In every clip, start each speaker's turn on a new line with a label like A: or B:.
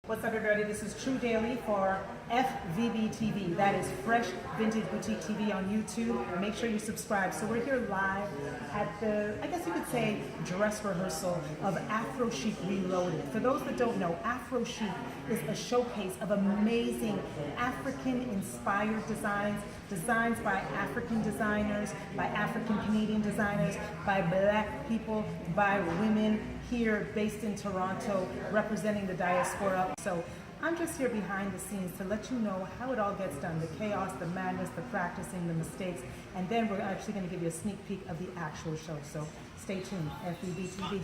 A: What's up, everybody? This is True Daily for FVB TV. That is Fresh Vintage Boutique TV on YouTube. Make sure you subscribe. So we're here live at the, I guess you could say, dress rehearsal of Afrochic Reloaded. For those that don't know, Afrochic is a showcase of amazing African-inspired designs by African designers, by African Canadian designers, by Black people, by women here based in Toronto, representing the diaspora. So I'm just here behind the scenes to let you know how it all gets done, the chaos, the madness, the practicing, the mistakes, and then we're actually going to give you a sneak peek of the actual show. So stay tuned, FVB TV.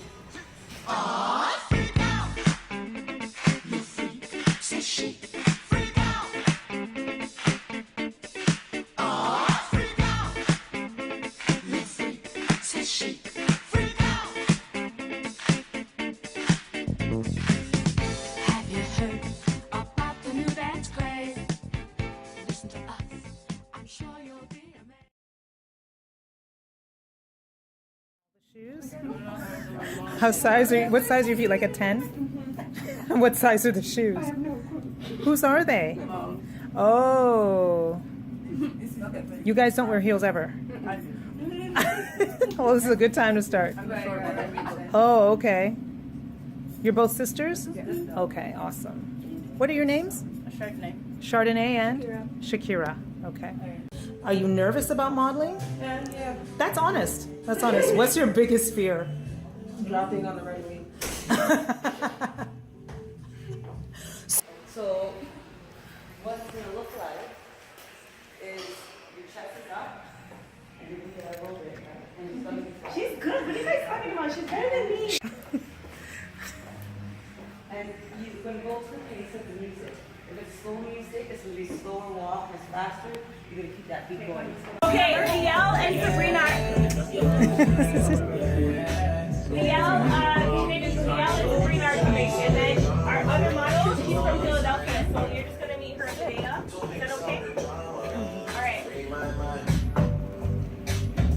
A: Shoes? How size are you? What size are your feet? Like a 10? What size are the shoes? Whose are they? Oh. You guys don't wear heels ever? Well, this is a good time to start. Oh, okay. You're both sisters? Okay, awesome. What are your names?
B: Chardonnay.
A: Chardonnay and? Shakira. Okay. Are you nervous about modeling?
B: Yeah.
A: That's honest. That's honest. What's your biggest fear?
B: Dropping on the right way. So, what it's going to look like is your chest is up, and you're going to get a little bit, right? And it's going to be flat. She's good. What are you guys talking about? She's better than me. And you're going to go to the pace of the music. If it's slow music, it's going to be slower walk. If it's faster, you're going to keep that beat going. Okay, Riel and Sabrina. Riel and Sabrina are coming. And then our other model, she's from Philadelphia. So you're just going to meet her in Dana. Is that okay? All right.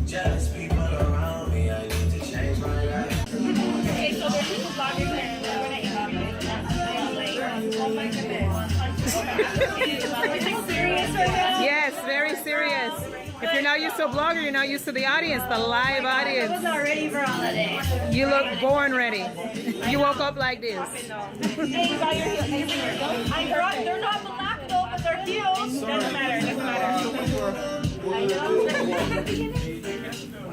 B: Just people around me, I need to change my life. Okay, so there's two bloggers and we're going to interview them. Oh my goodness. Serious right now?
A: Yes, very serious. If you're not used to a blogger, you're not used to the audience, the live
B: I
A: audience.
B: was not ready for all of this.
A: You look born ready. You woke up like this.
B: Hey, you got your heels. They're not black though, but they're heels. Doesn't matter. Doesn't matter. I know.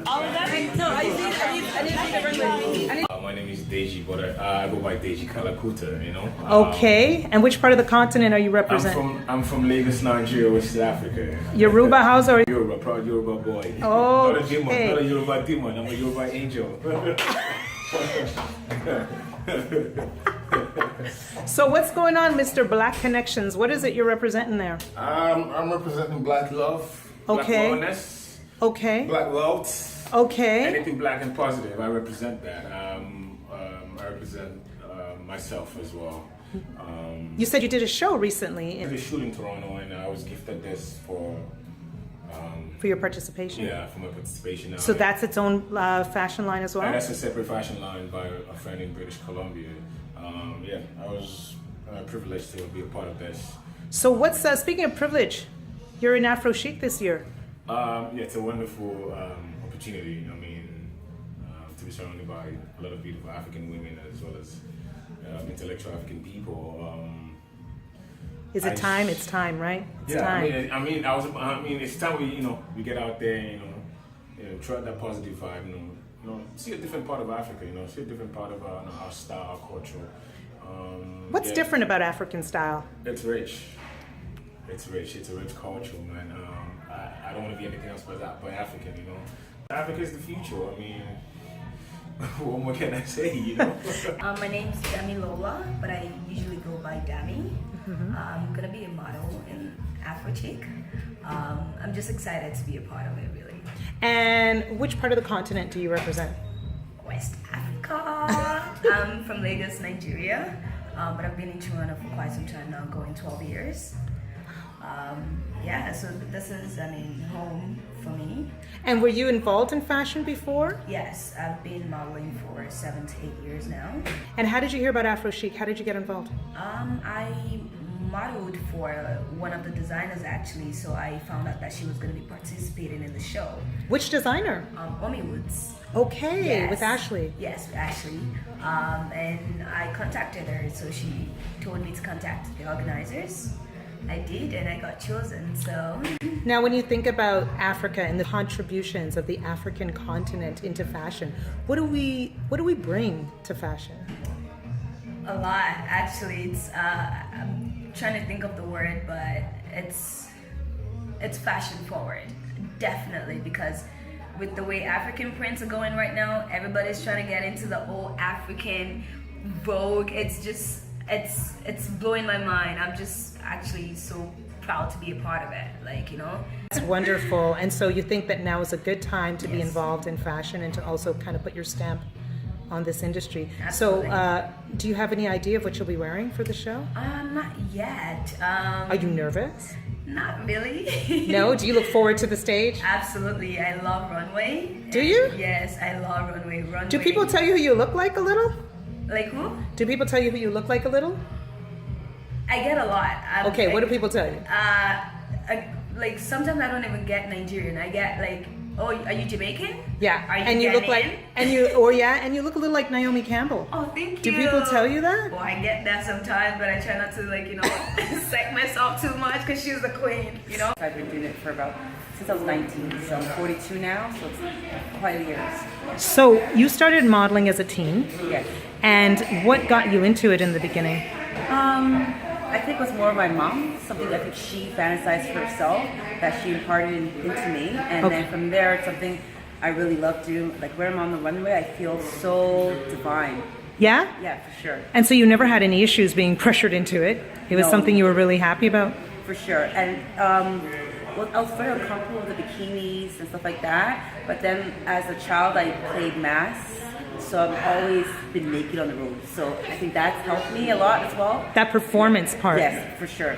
B: All of that? No, I need to bring
C: my name is Deji, but I go by Deji Kalakuta, you know.
A: Okay. And which part of the continent are you representing?
C: I'm from Lagos, Nigeria, West Africa.
A: Yoruba house or?
C: Yoruba, proud Yoruba boy.
A: Oh,
C: Not a demon, not a Yoruba demon. I'm a Yoruba angel.
A: So what's going on, Mr. Black Connections? What is it you're representing there?
C: I'm representing black love,
A: Okay.
C: black wellness,
A: Okay.
C: black wealth.
A: Okay.
C: Anything black and positive, I represent that. I represent myself as well.
A: You said you did a show recently
C: I did a shoot in Toronto, and I was gifted this for
A: for your participation.
C: yeah, for my participation.
A: So that's its own fashion line as well?
C: And that's a separate fashion line by a friend in British Columbia. Yeah, I was privileged to be a part of this.
A: So what's, speaking of privilege, you're in Afrochic this year.
C: Yeah, it's a wonderful opportunity. I mean, to be surrounded by a lot of beautiful African women as well as intellectual African people.
A: Is it time? It's time, right? It's
C: Yeah,
A: time.
C: I mean, it's time we get out there, you know, try that positive vibe, you know, see a different part of Africa, see a different part of our style, our culture.
A: What's different about African style?
C: It's rich. It's rich. It's a rich culture, man. I don't want to be anything else but African, Africa is the future. I mean, what more can I say,
D: My name's Dami Lola, but I usually go by Dami. I'm gonna be a model in Afrochic. I'm just excited to be a part of it, really.
A: And which part of the continent do you represent?
D: West Africa. I'm from Lagos, Nigeria, but I've been in Toronto for quite some time now, going 12 years. Yeah, so this is, I mean, home for me.
A: And were you involved in fashion before?
D: Yes, I've been modeling for 7 to 8 years now.
A: And how did you hear about Afrochic? How did you get involved?
D: I modeled for one of the designers actually, so I found out that she was going to be participating in the show.
A: Which designer?
D: Omi Woods.
A: Okay,
D: Yes.
A: with Ashley.
D: Yes, with Ashley. And I contacted her, so she told me to contact the organizers. I did, and I got chosen, so.
A: Now, when you think about Africa and the contributions of the African continent into fashion, what do we bring to fashion?
D: A lot, actually. It's I'm trying to think of the word, but it's fashion forward, definitely, because with the way African prints are going right now, everybody's trying to get into the old African vogue. It's just it's blowing my mind. I'm just actually so proud to be a part of it, like, you know.
A: It's wonderful. And so you think that now is a good time to be
D: Yes.
A: involved in fashion and to also kind of put your stamp on this industry.
D: Absolutely.
A: So do you have any idea of what you'll be wearing for the show?
D: Not yet.
A: Are you nervous?
D: Not really.
A: No? Do you look forward to the stage?
D: Absolutely. I love runway.
A: Do you?
D: Yes, I love runway. Runway.
A: Do people tell you who you look like a little?
D: Like who?
A: Do people tell you who you look like a little?
D: I get a lot.
A: Okay, what do people tell you?
D: Like sometimes I don't even get Nigerian. I get like, oh, are you Jamaican?
A: Yeah,
D: Are you
A: and you look like,
D: Ghanaian?
A: and you look a little like Naomi Campbell.
D: Oh, thank
A: Do
D: you.
A: people tell you that?
D: Well, I get that sometimes, but I try not to, like, you know, psych myself too much because she's the queen, you know.
E: I've been doing it for since I was 19, so I'm 42 now, so it's quite a years.
A: So you started modeling as a teen,
E: Yes.
A: and what got you into it in the beginning?
E: I think it was more of my mom, something I think she fantasized for herself that she imparted into me, and
A: Okay.
E: then from there it's something I really love doing. Like when I'm on the runway, I feel so divine.
A: Yeah?
E: Yeah, for sure.
A: And so you never had any issues being pressured into it? It was
E: No.
A: something you were really happy about?
E: For sure. And well, I was very uncomfortable with the bikinis and stuff like that. But then as a child, I played mass. So I've always been naked on the road. So I think that's helped me a lot as well.
A: That performance part.
E: Yes, for sure.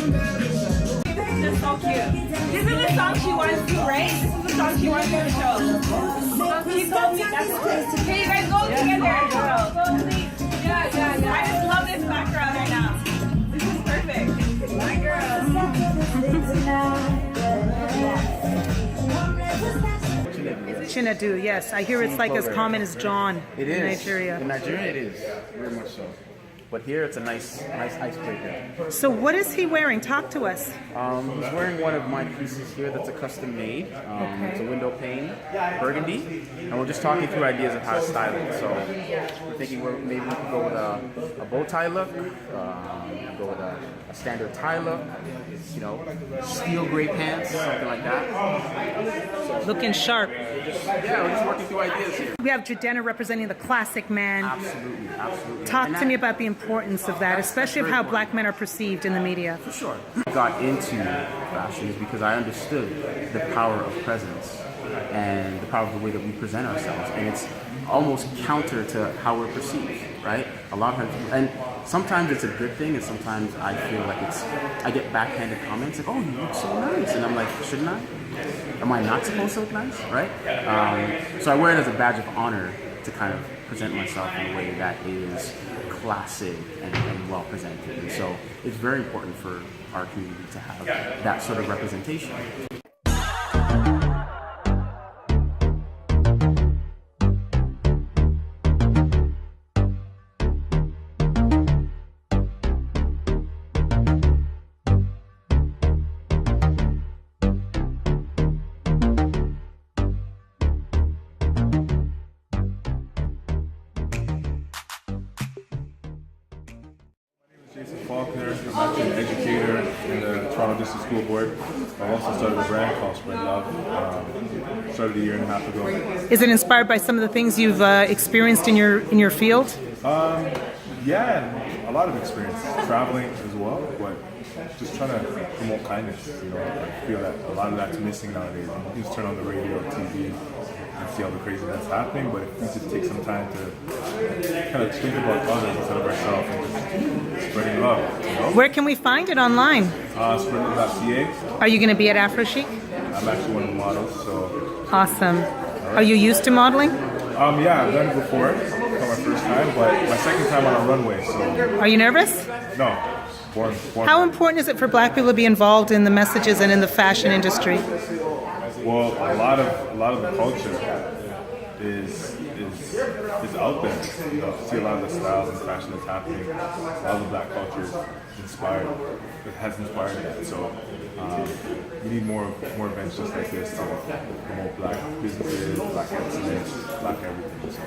B: This is so cute. This is the song she wants to, right? This is the song she wants to show. So she told me that's Hey, you guys go together. So sweet. Yeah. I just love this background right now. This is perfect. My girl.
A: Chinadu, yes. I hear it's like as common as John
F: It
A: in
F: is.
A: Nigeria.
F: In Nigeria, it is. Very much so. But here, it's a nice icebreaker.
A: So what is he wearing? Talk to us.
F: He's wearing one of my pieces here that's a custom made. It's a window pane, burgundy. And we're just talking through ideas of how to style it. So we're thinking maybe we could go with a bow tie look, go with a standard tie look, you know, steel gray pants, something like that.
A: Looking sharp.
F: Yeah, we're just working through ideas here.
A: We have Jadena representing the classic man.
F: Absolutely.
A: Talk
F: And
A: to me about the importance of that,
F: that's
A: especially of
F: very
A: how
F: important.
A: black men are perceived in the media.
F: For sure. I got into fashion is because I understood the power of presence and the power of the way that we present ourselves. And it's almost counter to how we're perceived, right? A lot of times, and sometimes it's a good thing, and sometimes I feel like I get backhanded comments like, oh, you look so nice. And I'm like, shouldn't I? Am I not supposed to look nice, right? So I wear it as a badge of honor to kind of present myself in a way that is classic and well presented. And so it's very important for our community to have that sort of representation.
G: Business School Board. I also started a brand called Spread Love. Started a year and a half ago.
A: Is it inspired by some of the things you've experienced in your field?
G: Yeah, and a lot of experience traveling as well, but just trying to promote kindness. You know, I feel that a lot of that's missing nowadays. You just turn on the radio, TV, and see all the crazy that's happening. But if we just take some time to kind of think about others instead of ourselves and just spreading love. You know?
A: Where can we find it online?
G: Spreadlove.ca.
A: Are you going to be at Afrochic?
G: I'm actually one of the models, so.
A: Awesome. Are you used to modeling?
G: Yeah, I've done it before. It's not my first time, but my second time on a runway. So.
A: Are you nervous?
G: No. Born.
A: How important is it for Black people to be involved in the messages and in the fashion industry?
G: Well, a lot of the culture is out there. You know, see a lot of the styles and fashion that's happening. A lot of the Black culture is inspired. It has inspired that. So we need more events just like this to promote Black businesses, Black excellence, Black everything. So.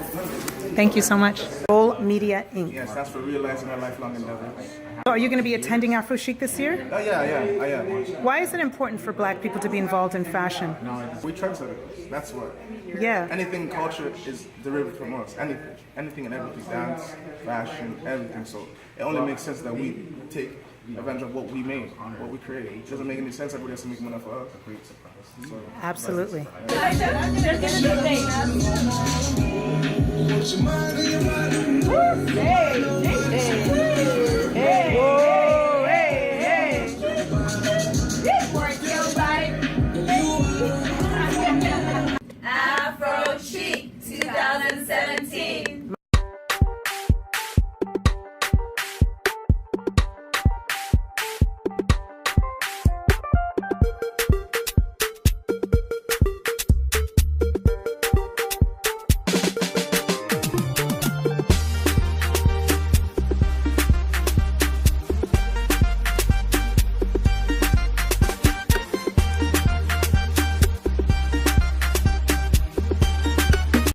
A: Thank you so much. Roll Media Inc.
H: Yes, that's for realizing my lifelong endeavor.
A: So are you going to be attending Afrochic this year?
H: Oh yeah, I am.
A: Why is it important for Black people to be involved in fashion?
H: We trendsetters. That's what.
A: Yeah.
H: Anything culture is derived from us. Anything and everything, dance, fashion, everything. So it only makes sense that we take advantage of what we made, what we created. It doesn't make any sense everybody has to make money for us. So,
A: Absolutely.
B: Hey, hey, hey.